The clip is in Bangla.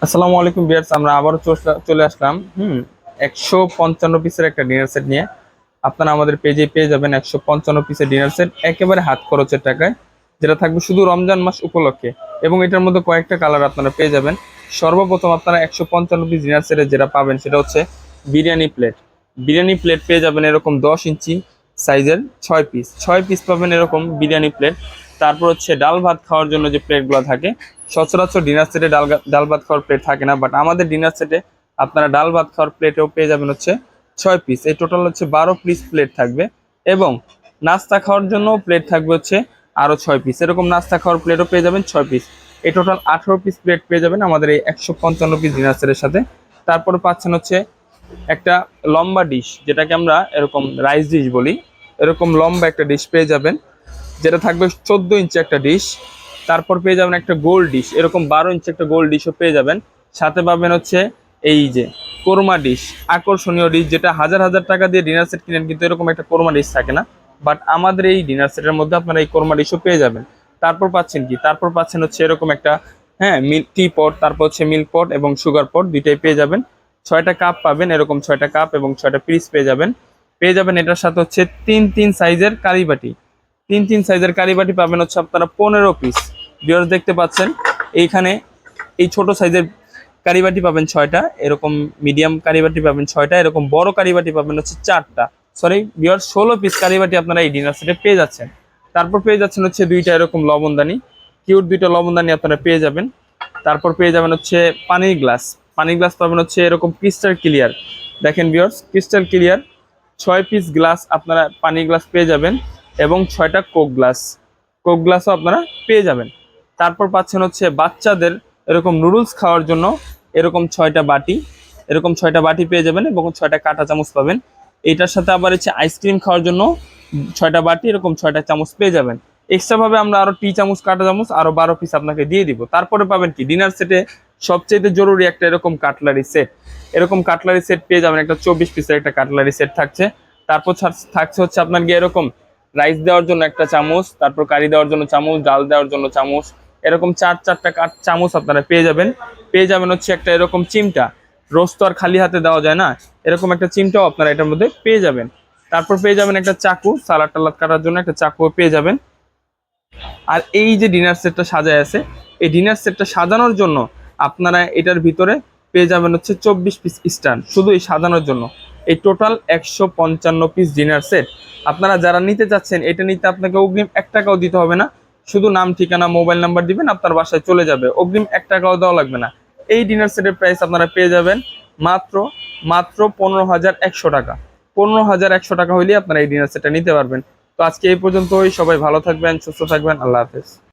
আসসালামু আলাইকুম ভিউয়ার্স, আমরা আবারও চলে আসলাম 155 পিসের একটা ডিনার সেট নিয়ে। আপনারা আমাদের পেজে পেয়ে যাবেন 155 পিসের ডিনার সেট একেবারে হাত খরচের টাকায়, যেটা থাকবে শুধু রমজান মাস উপলক্ষে। এবং এটার মধ্যে কয়েকটা কালার আপনারা পেয়ে যাবেন। সর্বপ্রথম আপনারা 155 পিস ডিনার সেটে যেটা পাবেন সেটা হচ্ছে বিরিয়ানি প্লেট। বিরিয়ানি প্লেট পেয়ে যাবেন এরকম 10 ইঞ্চি সাইজের 6 পিস পাবেন এরকম বিরিয়ানি প্লেট। তারপর হচ্ছে ডাল ভাত খাওয়ার জন্য যে প্লেটগুলো থাকে, সচরাচর ডিনার সেটে ডাল ভাত খাওয়ার প্লেট থাকে না, বাট আমাদের ডিনার সেটে আপনারা ডাল ভাত খাওয়ার প্লেটেও পেয়ে যাবেন হচ্ছে 6 পিস। এই টোটাল হচ্ছে 12 পিস প্লেট থাকবে। এবং নাস্তা খাওয়ার জন্য প্লেট থাকবে হচ্ছে আরও 6 পিস, এরকম নাস্তা খাওয়ার প্লেটও পেয়ে যাবেন 6 পিস। এই টোটাল 18 পিস প্লেট পেয়ে যাবেন আমাদের এই 155 পিস ডিনার সেটের সাথে। তারপরে পাচ্ছেন হচ্ছে একটা লম্বা ডিশ, যেটাকে আমরা এরকম রাইস ডিশ বলি। এরকম লম্বা একটা ডিশ পেয়ে যাবেন, যেটা থাকবে 14 ইঞ্চি একটা ডিশ। তারপর পেয়ে যাবেন একটা গোল ডিশ, এরকম 12 ইঞ্চি একটা গোল ডিশও পেয়ে যাবেন। সাথে পাবেন হচ্ছে এই যে কোরমা ডিশ, আকর্ষণীয় ডিশ, যেটা হাজার হাজার টাকা দিয়ে ডিনার সেট কিনেন কিন্তু এরকম একটা কোরমা ডিশ থাকে না, বাট আমাদের এই ডিনার সেটের মধ্যে আপনারা এই কোরমা ডিশও পেয়ে যাবেন। তারপর পাচ্ছেন কি, তারপর পাচ্ছেন হচ্ছে এরকম একটা মিল্ক টি পট, তারপর হচ্ছে মিল্ক পট এবং সুগার পট দুইটাই পেয়ে যাবেন। 6টা কাপ পাবেন, এরকম 6টা কাপ এবং 6টা পিস পেয়ে যাবেন এটার সাথে হচ্ছে তিন সাইজের কারিবাটি। তিন সাইজের কারিবাটি পাবেন হচ্ছে আপনারা 15 পিস। ভিউয়ার্স দেখতে পাচ্ছেন এইখানে এই ছোট সাইজের কারিবাটি পাবেন 6টা, এরকম মিডিয়াম কারিবাটি পাবেন 6টা, এরকম বড় কারিবাটি পাবেন হচ্ছে 4টা। সরি ভিউয়ার্স, 16 পিস কারিবাটি আপনারা এই ডিনার সেটে পেয়ে যাচ্ছেন। তারপর পেয়ে যাচ্ছেন হচ্ছে দুইটা এরকম লবণদানি, কিউট দুইটা লবণদানি আপনারা পেয়ে যাবেন। তারপর পেয়ে যাবেন হচ্ছে পানি গ্লাস পাবেন হচ্ছে এরকম ক্রিস্টাল ক্লিয়ার। দেখেন viewers, crystal clear 6 piece glass আপনারা পানি গ্লাস পেয়ে যাবেন। এবং 6টা কোক গ্লাসও আপনারা পেয়ে যাবেন। তারপর পাচ্ছেন হচ্ছে বাচ্চাদের এরকম নুডলস খাওয়ার জন্য এরকম 6টা বাটি পেয়ে যাবেন এবং 6টা কাঁটা চামচ পাবেন। এটার সাথে আবার হচ্ছে আইসক্রিম খাওয়ার জন্য 6টা বাটি, এরকম 6টা চামচ পেয়ে যাবেন। এক্সট্রা ভাবে আমরা আরো টি চামচ কাঁটা চামচ আরো 12 পিস আপনাকে দিয়ে দিব। তারপরে পাবেন কি, ডিনার সেটে সবচেয়ে জরুরি একটা এরকম কাটলারি সেট। এরকম কাটলারি সেট পেয়ে যাবেন, একটা 24 পিসের একটা কাটলারি সেট থাকছে। তারপর থাকছে হচ্ছে আপনার গিয়ে এরকম রাইস দেওয়ার জন্য একটা চামচ, তারপর কারি দেওয়ার জন্য চামচ, ডাল দেওয়ার জন্য চামচ, এরকম চারটা চামচ আপনারা পেয়ে যাবেন হচ্ছে একটা এরকম চিমটা। রোস্ট তো আর খালি হাতে দেওয়া যায় না, এরকম একটা চিমটাও আপনারা এটার মধ্যে পেয়ে যাবেন। তারপর পেয়ে যাবেন একটা চাকু, সালাদ টালাদ কাটার জন্য একটা চাকুও পেয়ে যাবেন। আর এই যে ডিনার সেটটা সাজায় আছে, এই ডিনার সেটটা সাজানোর জন্য আপনারা এটার ভিতরে পেয়ে যাবেন হচ্ছে 24 পিস স্ট্যান্ড, শুধু এই সাজানোর জন্য। এই টোটাল 155 পিস ডিনার সেট আপনারা যারা নিতে চাচ্ছেন, এটা নিতে আপনাকে অগ্রিম 1 টাকাও দিতে হবে না। শুধু নাম, ঠিকানা, মোবাইল নাম্বার দিবেন, আপনার বাসায় চলে যাবে, অগ্রিম 1 টাকাও দেওয়া লাগবে না। এই ডিনার সেটের প্রাইস আপনারা পেয়ে যাবেন মাত্র মাত্র 15,100 টাকা। 15,100 টাকা হইলে আপনারা এই ডিনার সেটটা নিতে পারবেন। তো আজকে এই পর্যন্তই, সবাই ভালো থাকবেন, সুস্থ থাকবেন, আল্লাহ হাফেজ।